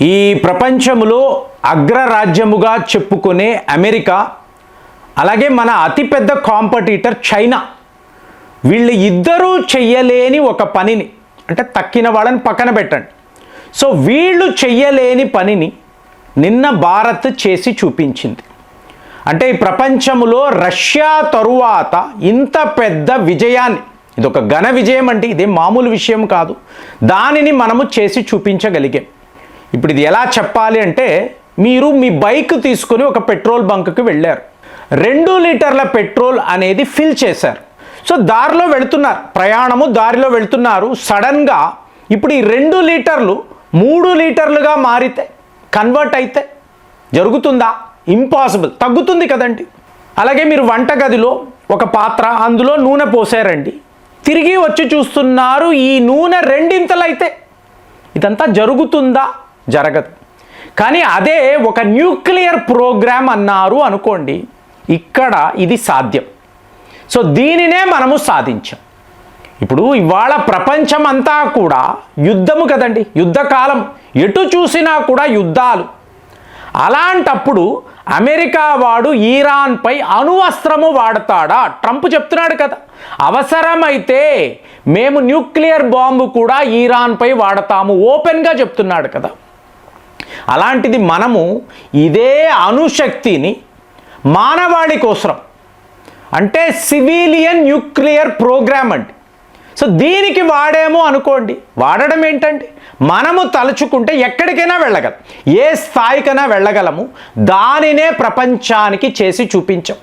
ఈ ప్రపంచంలో అగ్రరాజ్యముగా చెప్పుకునే అమెరికా, అలాగే మన అతిపెద్ద కాంపిటీటర్ చైనా, వీళ్ళు ఇద్దరూ చెయ్యలేని ఒక పనిని, అంటే తక్కిన వాళ్ళని పక్కన పెట్టండి, సో వీళ్ళు చెయ్యలేని పనిని నిన్న భారత్ చేసి చూపించింది. అంటే ఈ ప్రపంచంలో రష్యా తరువాత ఇంత పెద్ద విజయాన్ని, ఇది ఒక ఘన విజయం అండి, ఇదేం మామూలు విషయం కాదు, దానిని మనము చేసి చూపించగలిగాం. ఇప్పుడు ఇది ఎలా చెప్పాలి అంటే, మీరు మీ బైక్ తీసుకొని ఒక పెట్రోల్ బంక్కి వెళ్ళారు, 2 లీటర్ల పెట్రోల్ అనేది ఫిల్ చేశారు. సో దారిలో వెళుతున్నారు, ప్రయాణము దారిలో వెళుతున్నారు, సడన్గా ఇప్పుడు ఈ 2 లీటర్లు 3 లీటర్లుగా మారితే, కన్వర్ట్ అయితే జరుగుతుందా? ఇంపాసిబుల్, తగ్గుతుంది కదండి. అలాగే మీరు వంటగదిలో ఒక పాత్ర, అందులో నూనె పోసారండి, తిరిగి వచ్చి చూస్తున్నారు ఈ నూనె 2 అయితే, ఇదంతా జరుగుతుందా? జరగదు. కానీ అదే ఒక న్యూక్లియర్ ప్రోగ్రామ్ అన్నారు అనుకోండి, ఇక్కడ ఇది సాధ్యం. సో దీనినే మనము సాధించాం. ఇప్పుడు ఇవాళ ప్రపంచం అంతా కూడా యుద్ధము కదండి, యుద్ధకాలం, ఎటు చూసినా కూడా యుద్ధాలు. అలాంటప్పుడు అమెరికా వాడు ఈరాన్పై అణువస్త్రము వాడతాడా? ట్రంప్ చెప్తున్నాడు కదా, అవసరమైతే మేము న్యూక్లియర్ బాంబు కూడా ఈరాన్పై వాడతాము, ఓపెన్గా చెప్తున్నాడు కదా. అలాంటిది మనము ఇదే అణుశక్తిని మానవాళి కోసం, అంటే సివిలియన్ న్యూక్లియర్ ప్రోగ్రామ్ అండి, సో దీనికి వాడేమో అనుకోండి. వాడడం ఏంటంటే, మనము తలుచుకుంటే ఎక్కడికైనా వెళ్ళగలం, ఏ స్థాయికైనా వెళ్ళగలము, దానినే ప్రపంచానికి చేసి చూపించాం.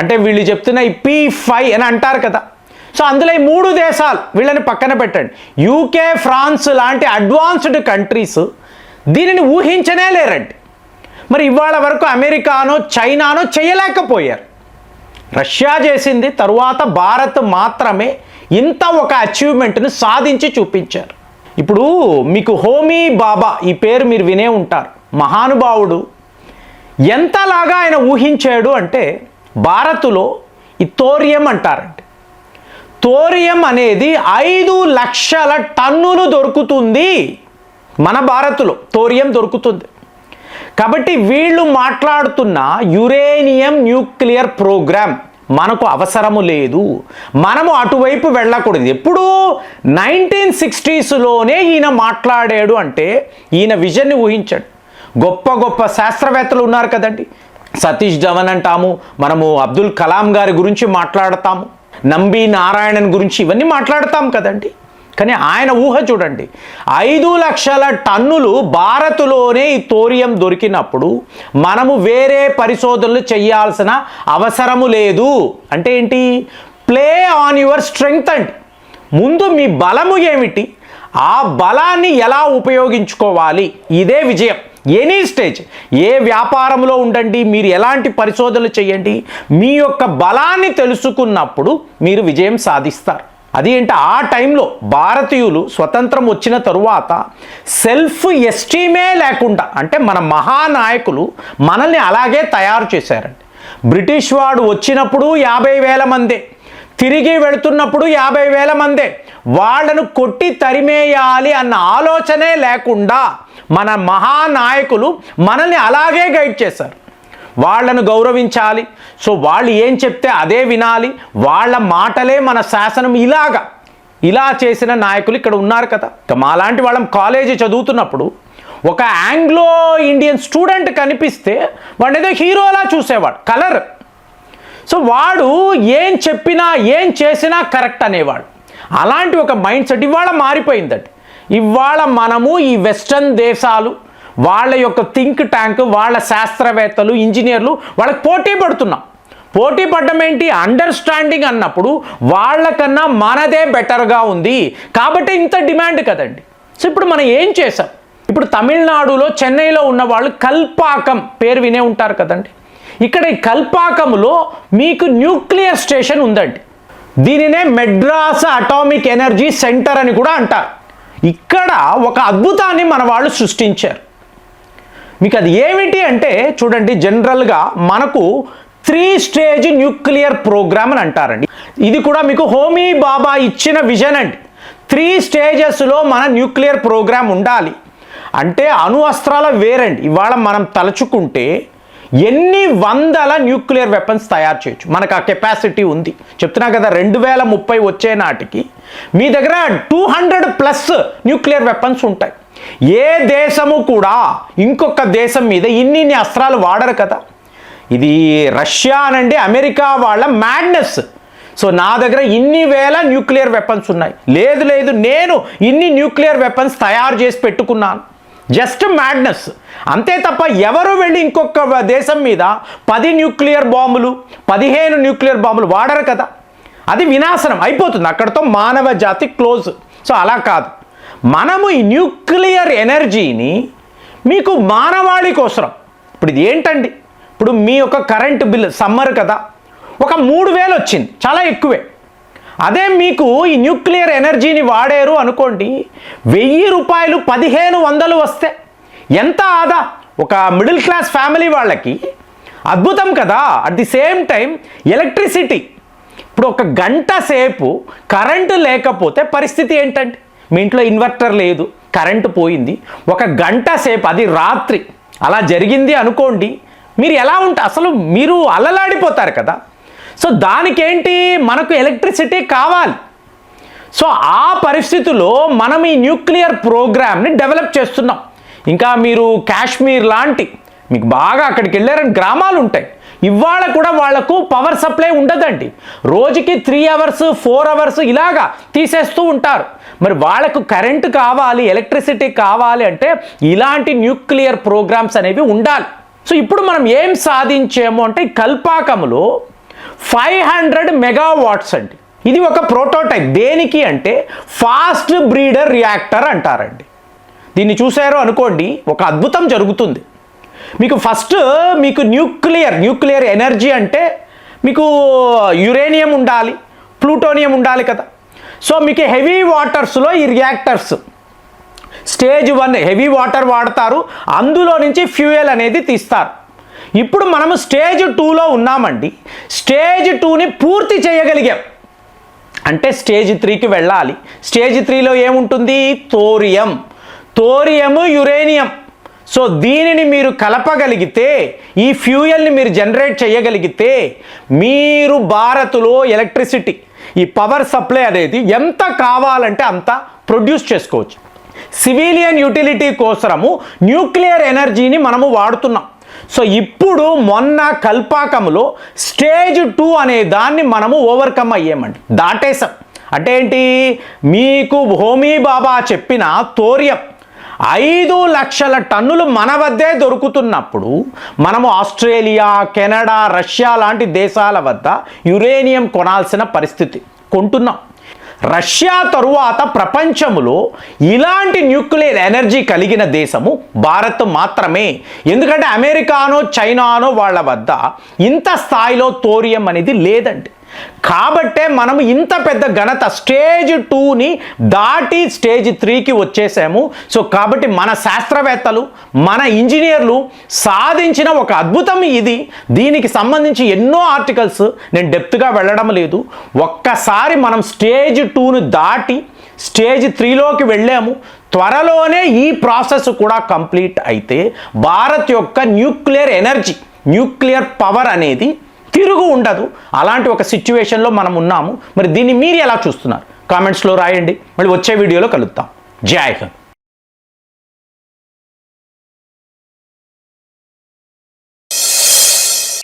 అంటే వీళ్ళు చెప్తున్న ఈ P5 అని అంటారు కదా, సో అందులో ఈ 3 దేశాలు, వీళ్ళని పక్కన పెట్టండి, యూకే, ఫ్రాన్స్ లాంటి అడ్వాన్స్డ్ కంట్రీస్ దీనిని ఊహించనే లేరండి. మరి ఇవాళ వరకు అమెరికానో చైనానో చేయలేకపోయారు. రష్యా చేసింది, తరువాత భారత్ మాత్రమే ఇంత ఒక అచీవ్మెంట్ని సాధించి చూపించారు. ఇప్పుడు మీకు హోమీ బాబా ఈ పేరు మీరు వినే ఉంటారు, మహానుభావుడు. ఎంతలాగా ఆయన ఊహించాడు అంటే, భారత్లో ఈ థోరియం అంటారండి, థోరియం అనేది 5 లక్షల టన్నులు దొరుకుతుంది మన భారత్లో, థోరియం దొరుకుతుంది. కాబట్టి వీళ్ళు మాట్లాడుతున్న యురేనియం న్యూక్లియర్ ప్రోగ్రామ్ మనకు అవసరము లేదు, మనము అటువైపు వెళ్ళకూడదు. ఎప్పుడు 1960sలోనే ఈయన మాట్లాడాడు అంటే, ఈయన విజన్ని ఊహించాడు. గొప్ప గొప్ప శాస్త్రవేత్తలు ఉన్నారు కదండి, సతీష్ ధవన్ అంటాము, మనము అబ్దుల్ కలాం గారి గురించి మాట్లాడతాము, నంబి నారాయణన్ గురించి, ఇవన్నీ మాట్లాడతాం కదండి. కానీ ఆయన ఊహ చూడండి, 5 లక్షల టన్నులు భారత్లోనే ఈ థోరియం దొరికినప్పుడు మనము వేరే పరిశోధనలు చేయాల్సిన అవసరము లేదు. అంటే ఏంటి? ప్లే ఆన్ యువర్ స్ట్రెంగ్త్ అండి. ముందు మీ బలము ఏమిటి, ఆ బలాన్ని ఎలా ఉపయోగించుకోవాలి, ఇదే విజయం. ఎనీ స్టేజ్, ఏ వ్యాపారంలో ఉండండి, మీరు ఎలాంటి పరిశోధనలు చేయండి, మీ యొక్క బలాన్ని తెలుసుకున్నప్పుడు మీరు విజయం సాధిస్తారు. అది ఏంటి, ఆ టైంలో భారతీయులు స్వతంత్రం వచ్చిన తరువాత సెల్ఫ్ ఎస్టీమే లేకుండా, అంటే మన మహానాయకులు మనల్ని అలాగే తయారు చేశారండి. బ్రిటిష్ వాడు వచ్చినప్పుడు 50,000 మందే, తిరిగి వెళుతున్నప్పుడు 50,000 మందే. వాళ్ళను కొట్టి తరిమేయాలి అన్న ఆలోచనే లేకుండా మన మహానాయకులు మనల్ని అలాగే గైడ్ చేశారు. వాళ్ళను గౌరవించాలి, సో వాళ్ళు ఏం చెప్తే అదే వినాలి, వాళ్ళ మాటలే మన శాసనం, ఇలా చేసిన నాయకులు ఇక్కడ ఉన్నారు కదా. మాలాంటి వాళ్ళం కాలేజీ చదువుతున్నప్పుడు ఒక ఆంగ్లో ఇండియన్ స్టూడెంట్ కనిపిస్తే వాడు ఏదో హీరోలా చూసేవాడు, కలర్. సో వాడు ఏం చెప్పినా ఏం చేసినా కరెక్ట్ అనేవాడు. అలాంటి ఒక మైండ్ సెట్ ఇవాళ మారిపోయిందండి. ఇవాళ మనము ఈ వెస్టర్న్ దేశాలు, వాళ్ళ యొక్క థింక్ ట్యాంక్, వాళ్ళ శాస్త్రవేత్తలు, ఇంజనీర్లు, వాళ్ళకి పోటీ పడుతున్నాం. పోటీ పడ్డం ఏంటి, అండర్స్టాండింగ్ అన్నప్పుడు వాళ్ళకన్నా మనదే బెటర్గా ఉంది కాబట్టి ఇంత డిమాండ్ కదండి. సో ఇప్పుడు మనం ఏం చేసాం, ఇప్పుడు తమిళనాడులో, చెన్నైలో ఉన్న వాళ్ళు కల్పాకం పేరు వినే ఉంటారు కదండి. ఇక్కడ ఈ కల్పాకంలో మీకు న్యూక్లియర్ స్టేషన్ ఉందండి. దీనినే మెడ్రాస్ అటామిక్ ఎనర్జీ సెంటర్ అని కూడా అంటారు. ఇక్కడ ఒక అద్భుతాన్ని మన వాళ్ళు సృష్టించారు. మీకు అది ఏమిటి అంటే చూడండి, జనరల్గా మనకు 3 స్టేజ్ న్యూక్లియర్ ప్రోగ్రామ్ అని అంటారండి. ఇది కూడా మీకు హోమీ బాబా ఇచ్చిన విజన్ అండి. 3 స్టేజెస్లో మన న్యూక్లియర్ ప్రోగ్రామ్ ఉండాలి. అంటే అణు అస్త్రాల వేరండి. ఇవాళ మనం తలుచుకుంటే ఎన్ని వందల న్యూక్లియర్ వెపన్స్ తయారు చేయొచ్చు, మనకు ఆ కెపాసిటీ ఉంది. చెప్తున్నా కదా 2030 వచ్చే నాటికి మీ దగ్గర 200+ న్యూక్లియర్ వెపన్స్ ఉంటాయి. ఏ దేశము కూడా ఇంకొక దేశం మీద ఇన్ని అస్త్రాలు వాడరు కదా. ఇది రష్యా అనండి, అమెరికా వాళ్ళ మ్యాడ్నెస్. సో నా దగ్గర ఇన్ని వేల న్యూక్లియర్ వెపన్స్ ఉన్నాయి, లేదు నేను ఇన్ని న్యూక్లియర్ వెపన్స్ తయారు చేసి పెట్టుకున్నాను, జస్ట్ మ్యాడ్నెస్ అంతే తప్ప ఎవరు వెళ్ళి ఇంకొక దేశం మీద 10 న్యూక్లియర్ బాంబులు 15 న్యూక్లియర్ బాంబులు వాడరు కదా. అది వినాశనం అయిపోతుంది, అక్కడితో మానవ జాతి క్లోజ్. సో అలా కాదు, మనము ఈ న్యూక్లియర్ ఎనర్జీని మీకు మానవాళి కోసం, ఇప్పుడు ఇది ఏంటండి, ఇప్పుడు మీ యొక్క కరెంటు బిల్ సమ్మర్ కదా ఒక 3000 వచ్చింది, చాలా ఎక్కువే. అదే మీకు ఈ న్యూక్లియర్ ఎనర్జీని వాడారు అనుకోండి, 1000 రూపాయలు 1500 వస్తే ఎంత ఆదా ఒక మిడిల్ క్లాస్ ఫ్యామిలీ వాళ్ళకి, అద్భుతం కదా. At the same time electricity, ఇప్పుడు ఒక గంట సేపు కరెంటు లేకపోతే పరిస్థితి ఏంటంటే, మీ ఇంట్లో ఇన్వర్టర్ లేదు, కరెంటు పోయింది, ఒక గంట సేపు అది రాత్రి అలా జరిగింది అనుకోండి, మీరు ఎలా ఉంటారు, అసలు మీరు అల్లలాడిపోతారు కదా. సో దానికేంటి, మనకు ఎలక్ట్రిసిటీ కావాలి. సో ఆ పరిస్థితుల్లో మనం ఈ న్యూక్లియర్ ప్రోగ్రామ్ని డెవలప్ చేస్తున్నాం. ఇంకా మీరు కాశ్మీర్ లాంటి మీకు బాగా అక్కడికి వెళ్ళారని గ్రామాలు ఉంటాయి, ఇవాళ కూడా వాళ్లకు పవర్ సప్లై ఉండదండి. రోజుకి 3 అవర్స్ 4 అవర్స్ ఇలాగా తీసేస్తూ ఉంటారు. మరి వాళ్లకు కరెంటు కావాలి, ఎలక్ట్రిసిటీ కావాలి అంటే ఇలాంటి న్యూక్లియర్ ప్రోగ్రామ్స్ అనేవి ఉండాలి. సో ఇప్పుడు మనం ఏం సాధించాము అంటే కల్పాకములో 500 మెగావాట్స్ అండి. ఇది ఒక ప్రోటోటైప్. దేనికి అంటే ఫాస్ట్ బ్రీడర్ రియాక్టర్ అంటారండి. దీన్ని చూసారో అనుకోండి, ఒక అద్భుతం జరుగుతుంది. మీకు ఫస్ట్ మీకు న్యూక్లియర్ ఎనర్జీ అంటే మీకు యురేనియం ఉండాలి, ప్లూటోనియం ఉండాలి కదా. సో మీకు హెవీ వాటర్స్లో ఈ రియాక్టర్స్ స్టేజ్ 1 హెవీ వాటర్ వాడతారు, అందులో నుంచి ఫ్యూయల్ అనేది తీస్తారు. ఇప్పుడు మనము స్టేజ్ 2లో ఉన్నామండి. స్టేజ్ 2ని పూర్తి చేయగలిగాం అంటే స్టేజ్ 3కి వెళ్ళాలి. స్టేజ్ 3లో ఏముంటుంది, థోరియం యురేనియం. సో దీనిని మీరు కలపగలిగితే, ఈ ఫ్యూయల్ని మీరు జనరేట్ చేయగలిగితే, మీరు భారత్లో ఎలక్ట్రిసిటీ ఈ పవర్ సప్లై అనేది ఎంత కావాలంటే అంత ప్రొడ్యూస్ చేసుకోవచ్చు. సివిలియన్ యూటిలిటీ కోసము న్యూక్లియర్ ఎనర్జీని మనము వాడుతున్నాం. సో ఇప్పుడు మొన్న కల్పాకంలో స్టేజ్ 2 అనే దాన్ని మనము ఓవర్కమ్ అయ్యామండి, దాటేసాం. అంటే ఏంటి, మీకు హోమీ బాబా చెప్పిన థోరియం 5 లక్షల టన్నులు మన వద్దే దొరుకుతున్నప్పుడు మనము ఆస్ట్రేలియా, కెనడా, రష్యా లాంటి దేశాల వద్ద యురేనియం కొనాల్సిన పరిస్థితి, కొంటున్నాం. రష్యా తరువాత ప్రపంచంలో ఇలాంటి న్యూక్లియర్ ఎనర్జీ కలిగిన దేశము భారత్ మాత్రమే. ఎందుకంటే అమెరికానో చైనానో వాళ్ళ వద్ద ఇంత స్థాయిలో థోరియం అనేది లేదండి. కాబట్టే మనం ఇంత పెద్ద ఘనత స్టేజ్ 2ని దాటి స్టేజ్ 3కి వచ్చేసాము. సో కాబట్టి మన శాస్త్రవేత్తలు, మన ఇంజనీర్లు సాధించిన ఒక అద్భుతం ఇది. దీనికి సంబంధించి ఎన్నో ఆర్టికల్స్ నేను డెప్త్గా వెళ్ళడం లేదు. ఒక్కసారి మనం స్టేజ్ 2ని దాటి స్టేజ్ 3లోకి వెళ్ళాము. త్వరలోనే ఈ ప్రాసెస్ కూడా కంప్లీట్ అయితే భారత్ యొక్క న్యూక్లియర్ ఎనర్జీ, న్యూక్లియర్ పవర్ అనేది తిరుగు ఉండదు. అలాంటి ఒక సిచ్యువేషన్లో మనం ఉన్నాము. మరి దీన్ని మీరు ఎలా చూస్తున్నారు? కామెంట్స్లో రాయండి. మళ్ళీ వచ్చే వీడియోలో కలుద్దాం. జై హింద్.